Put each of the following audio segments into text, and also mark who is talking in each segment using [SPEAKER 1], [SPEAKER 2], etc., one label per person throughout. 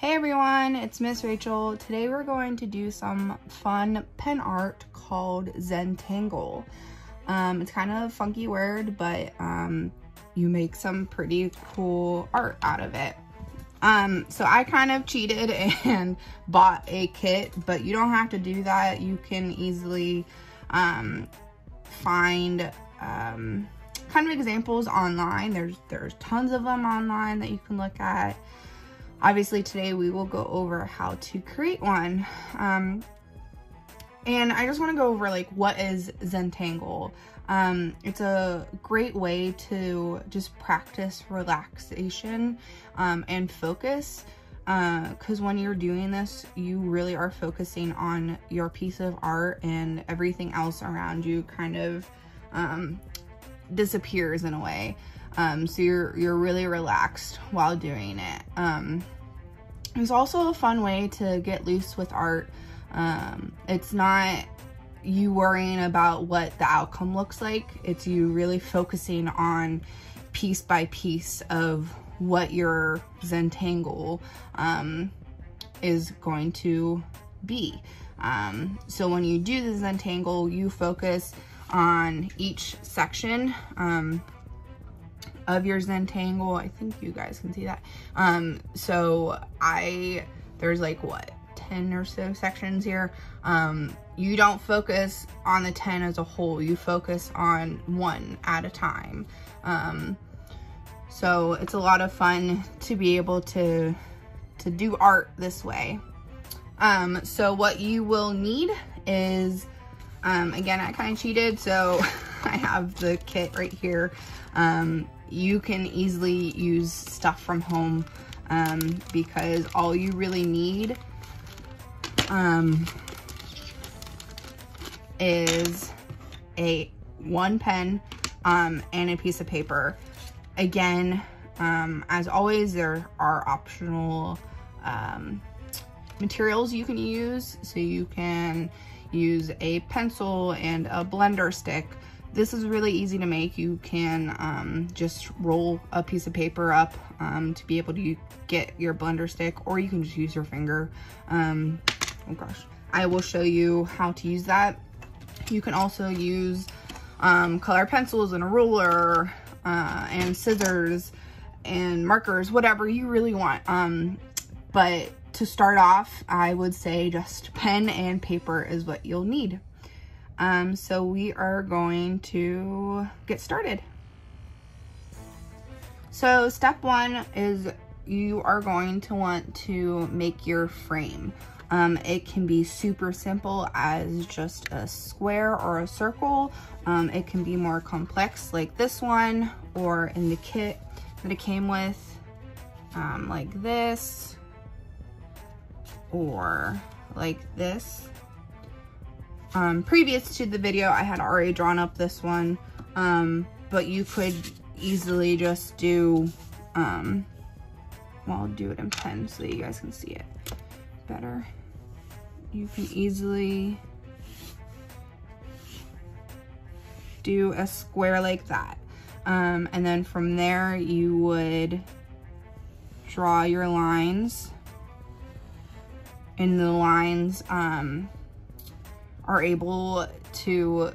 [SPEAKER 1] Hey everyone, it's Miss Rachel. Today we're going to do some fun pen art called Zentangle. It's kind of a funky word, but you make some pretty cool art out of it. So I kind of cheated and bought a kit, but you don't have to do that. You can easily find kind of examples online. There's tons of them online that you can look at. Obviously today we will go over how to create one. And I just want to go over like what is Zentangle. It's a great way to just practice relaxation and focus, because when you're doing this you really are focusing on your piece of art, and everything else around you kind of disappears in a way. So you're really relaxed while doing it. It's also a fun way to get loose with art. It's not you worrying about what the outcome looks like. It's you really focusing on piece by piece of what your Zentangle is going to be. So when you do the Zentangle, you focus on each section of your Zentangle. I think you guys can see that. So there's like what, 10 or so sections here. You don't focus on the 10 as a whole, you focus on one at a time. So it's a lot of fun to be able to do art this way. So what you will need is, again, I kind of cheated, so I have the kit right here. You can easily use stuff from home, because all you really need is one pen and a piece of paper. Again, as always, there are optional materials you can use. So you can use a pencil and a blender stick. This is really easy to make. You can just roll a piece of paper up to be able to get your blender stick, or you can just use your finger. Oh gosh, I will show you how to use that. You can also use color pencils and a ruler and scissors and markers, whatever you really want. But to start off, I would say just pen and paper is what you'll need. So we are going to get started. So step one is you are going to want to make your frame. It can be super simple as just a square or a circle. It can be more complex like this one, or in the kit that it came with, like this, or like this. Previous to the video, I had already drawn up this one, but you could easily just do, well, I'll do it in pen so that you guys can see it better. You can easily do a square like that. And then from there, you would draw your lines, and the lines, are able to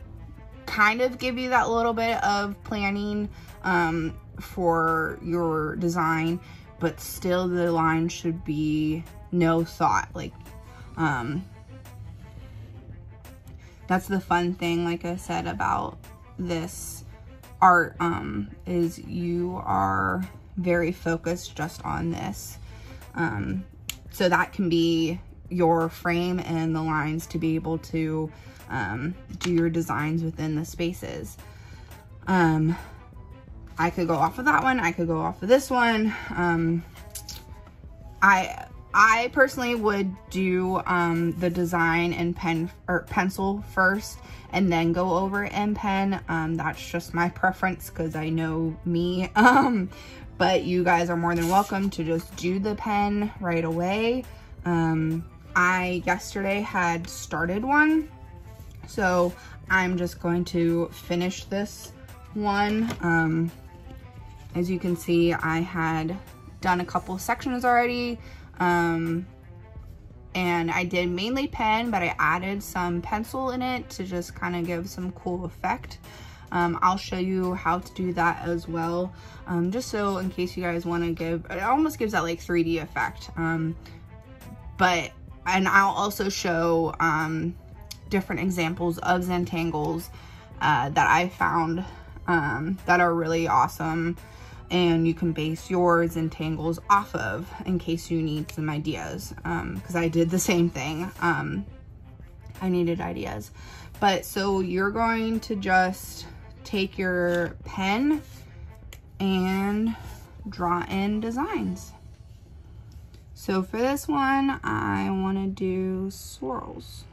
[SPEAKER 1] kind of give you that little bit of planning for your design, but still the line should be no thought. Like, that's the fun thing, like I said, about this art, is you are very focused just on this. So that can be your frame and the lines to be able to do your designs within the spaces. I could go off of that one, I could go off of this one. I personally would do the design in pen or pencil first and then go over it in pen. That's just my preference because I know me. But you guys are more than welcome to just do the pen right away. I yesterday had started one, so I'm just going to finish this one. As you can see, I had done a couple sections already. And I did mainly pen, but I added some pencil in it to just kind of give some cool effect. I'll show you how to do that as well, just so in case you guys want to give, it almost gives that like 3D effect. And I'll also show different examples of Zentangles that I found that are really awesome, and you can base your Zentangles off of in case you need some ideas, because I did the same thing. I needed ideas. But so you're going to just take your pen and draw in designs. So for this one, I want to do swirls.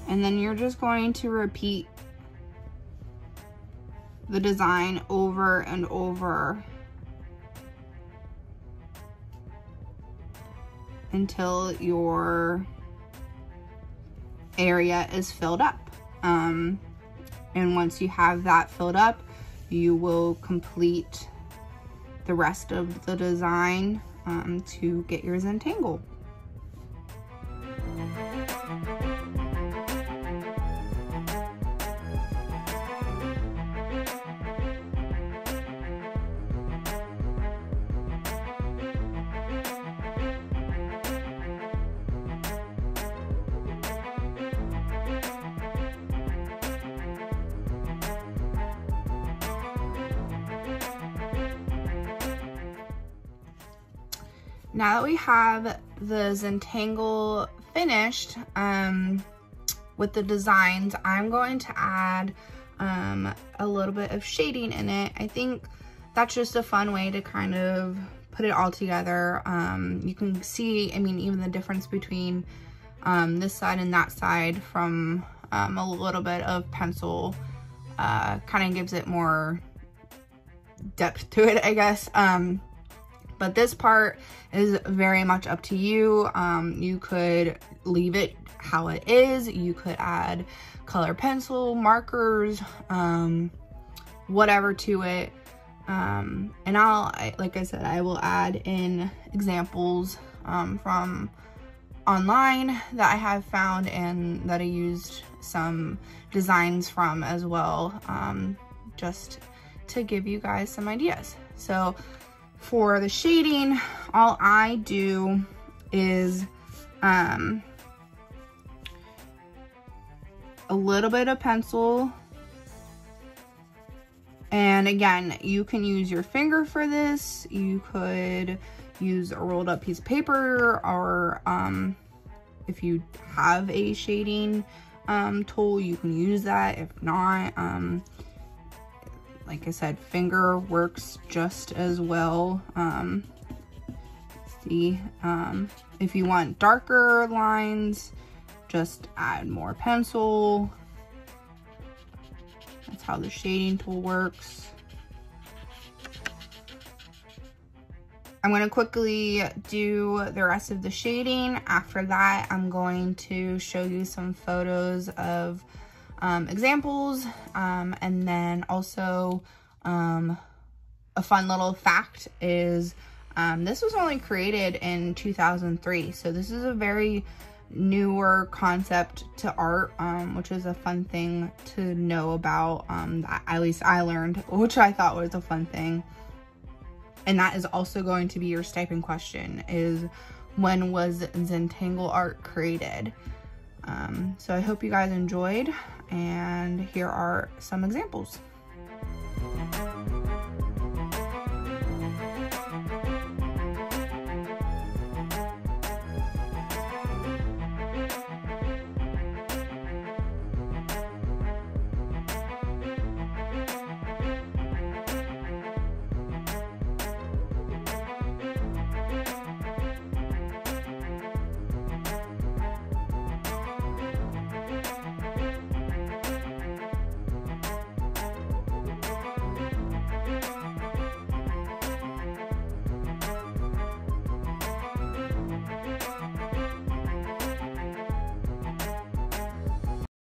[SPEAKER 1] And then you're just going to repeat the design over and over until your area is filled up. And once you have that filled up, you will complete the rest of the design to get your Zentangle. Now that we have the Zentangle finished with the designs, I'm going to add a little bit of shading in it. I think that's just a fun way to kind of put it all together. You can see, I mean, even the difference between this side and that side from a little bit of pencil kind of gives it more depth to it, I guess. But this part is very much up to you. You could leave it how it is. You could add color pencil, markers, whatever to it. And like I said, I will add in examples from online that I have found and that I used some designs from as well, just to give you guys some ideas. So for the shading, all I do is a little bit of pencil. And again, you can use your finger for this. You could use a rolled up piece of paper, or if you have a shading tool, you can use that. If not, like I said, finger works just as well. If you want darker lines, just add more pencil. That's how the shading tool works. I'm going to quickly do the rest of the shading. After that, I'm going to show you some photos of examples, and then also a fun little fact is this was only created in 2003, so this is a very newer concept to art, which is a fun thing to know about, at least I learned, which I thought was a fun thing. And that is also going to be your stipend question, is when was Zentangle art created? So I hope you guys enjoyed, and here are some examples.